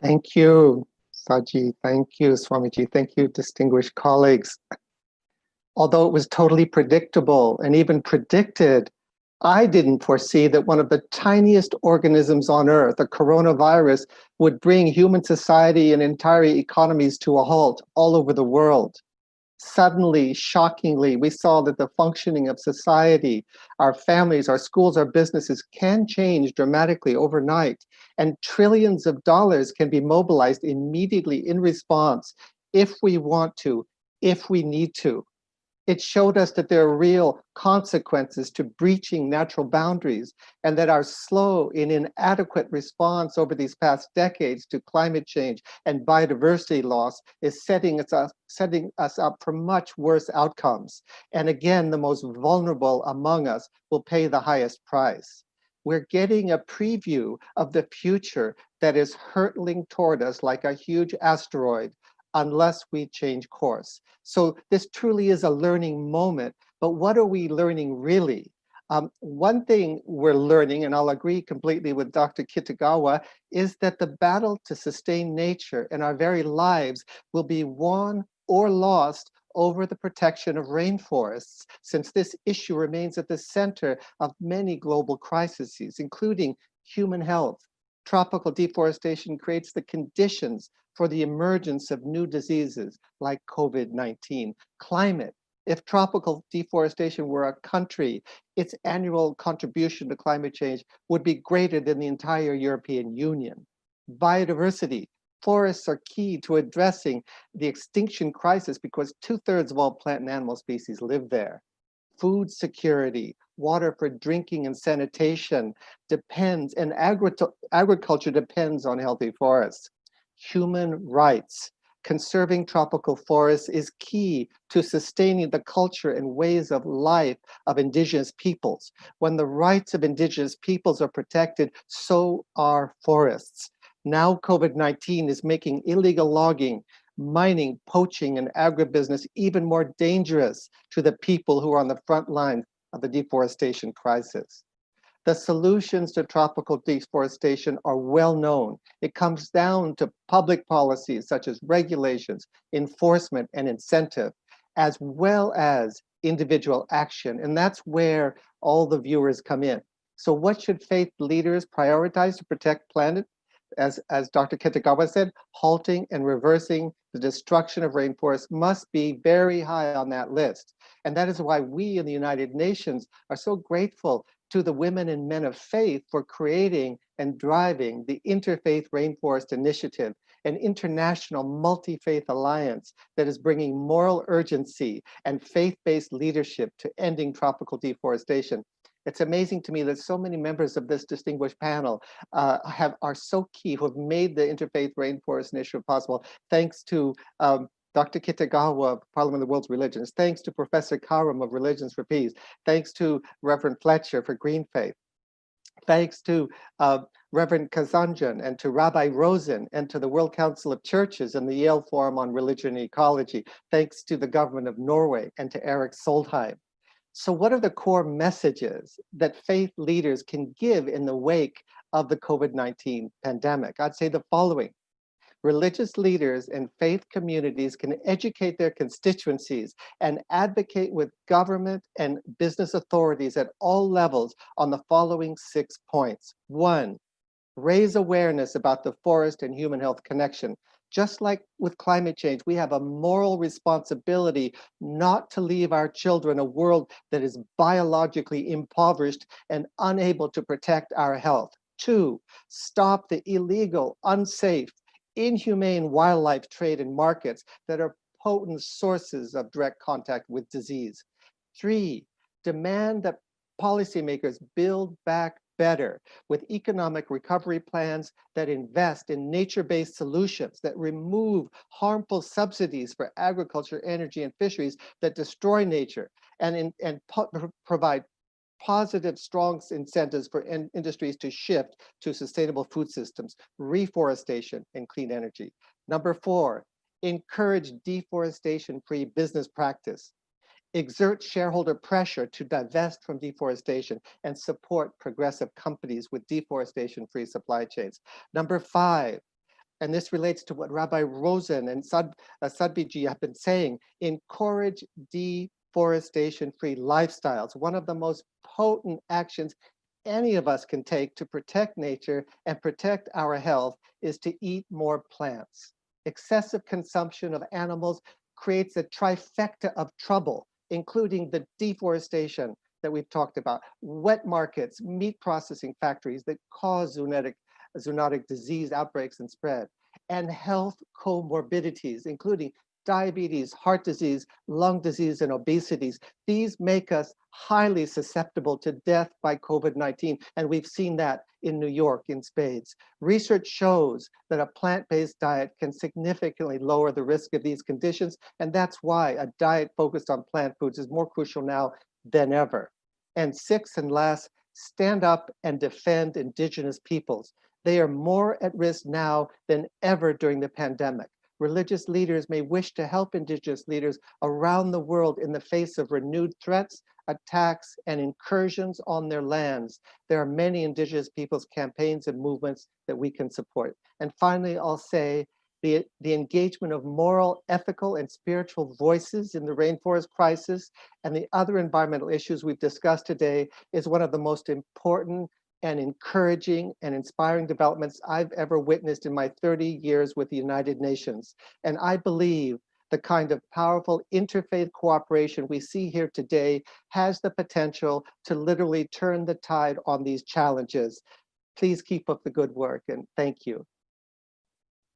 Thank you, Saji. Thank you, Swamiji. Thank you, distinguished colleagues. Although it was totally predictable and even predicted, I didn't foresee that one of the tiniest organisms on Earth, a coronavirus, would bring human society and entire economies to a halt all over the world. Suddenly, shockingly, we saw that the functioning of society, our families, our schools, our businesses can change dramatically overnight, and trillions of dollars can be mobilized immediately in response if we want to, if we need to. It showed us that there are real consequences to breaching natural boundaries, and that our slow and inadequate response over these past decades to climate change and biodiversity loss is setting us up for much worse outcomes. And again, the most vulnerable among us will pay the highest price. We're getting a preview of the future that is hurtling toward us like a huge asteroid, unless we change course. So this truly is a learning moment, but what are we learning really? One thing we're learning, and I'll agree completely with Dr. Kitagawa, is that the battle to sustain nature and our very lives will be won or lost over the protection of rainforests, since this issue remains at the center of many global crises, including human health. Tropical deforestation creates the conditions for the emergence of new diseases like COVID-19. Climate. If tropical deforestation were a country, its annual contribution to climate change would be greater than the entire European Union. Biodiversity. Forests are key to addressing the extinction crisis because 2/3 of all plant and animal species live there. Food security, water for drinking and sanitation depends, and agriculture depends on healthy forests. Human rights. Conserving tropical forests is key to sustaining the culture and ways of life of indigenous peoples. When the rights of indigenous peoples are protected, so are forests. Now COVID-19 is making illegal logging, mining, poaching, and agribusiness even more dangerous to the people who are on the front line of the deforestation crisis. The solutions to tropical deforestation are well known. It comes down to public policies such as regulations, enforcement, and incentive, as well as individual action. And that's where all the viewers come in. So what should faith leaders prioritize to protect planet? As Dr. Kitagawa said, halting and reversing the destruction of rainforests must be very high on that list. And that is why we in the United Nations are so grateful to the women and men of faith for creating and driving the Interfaith Rainforest Initiative, an international multi-faith alliance that is bringing moral urgency and faith-based leadership to ending tropical deforestation. It's amazing to me that so many members of this distinguished panel are so key, who have made the Interfaith Rainforest Initiative possible, thanks to Dr. Kitagawa of Parliament of the World's Religions, thanks to Professor Karam of Religions for Peace, thanks to Reverend Fletcher for Green Faith, thanks to Reverend Kazanjan and to Rabbi Rosen and to the World Council of Churches and the Yale Forum on Religion and Ecology, thanks to the government of Norway and to Eric Soldheim. So what are the core messages that faith leaders can give in the wake of the COVID-19 pandemic? I'd say the following. Religious leaders and faith communities can educate their constituencies and advocate with government and business authorities at all levels on the following 6 points. 1, raise awareness about the forest and human health connection. Just like with climate change, we have a moral responsibility not to leave our children a world that is biologically impoverished and unable to protect our health. 2, stop the illegal, unsafe, inhumane wildlife trade in markets that are potent sources of direct contact with disease. 3, demand that policymakers build back better with economic recovery plans that invest in nature-based solutions, that remove harmful subsidies for agriculture, energy, and fisheries that destroy nature, and provide positive, strong incentives for industries to shift to sustainable food systems, reforestation, and clean energy. Number 4, encourage deforestation-free business practice. Exert shareholder pressure to divest from deforestation and support progressive companies with deforestation-free supply chains. Number 5, and this relates to what Rabbi Rosen and Sadhvi have been saying, encourage deforestation-free lifestyles. One of the most potent actions any of us can take to protect nature and protect our health is to eat more plants. Excessive consumption of animals creates a trifecta of trouble, including the deforestation that we've talked about, wet markets, meat processing factories that cause zoonotic disease outbreaks and spread, and health comorbidities, including diabetes, heart disease, lung disease, and obesities. These make us highly susceptible to death by COVID-19, and we've seen that in New York in spades. Research shows that a plant-based diet can significantly lower the risk of these conditions, and that's why a diet focused on plant foods is more crucial now than ever. And sixth and last, stand up and defend Indigenous peoples. They are more at risk now than ever during the pandemic. Religious leaders may wish to help Indigenous leaders around the world in the face of renewed threats, attacks, and incursions on their lands. There are many Indigenous peoples' campaigns and movements that we can support. And finally, I'll say the engagement of moral, ethical, and spiritual voices in the rainforest crisis and the other environmental issues we've discussed today is one of the most important and encouraging and inspiring developments I've ever witnessed in my 30 years with the United Nations. And I believe the kind of powerful interfaith cooperation we see here today has the potential to literally turn the tide on these challenges. Please keep up the good work, and thank you.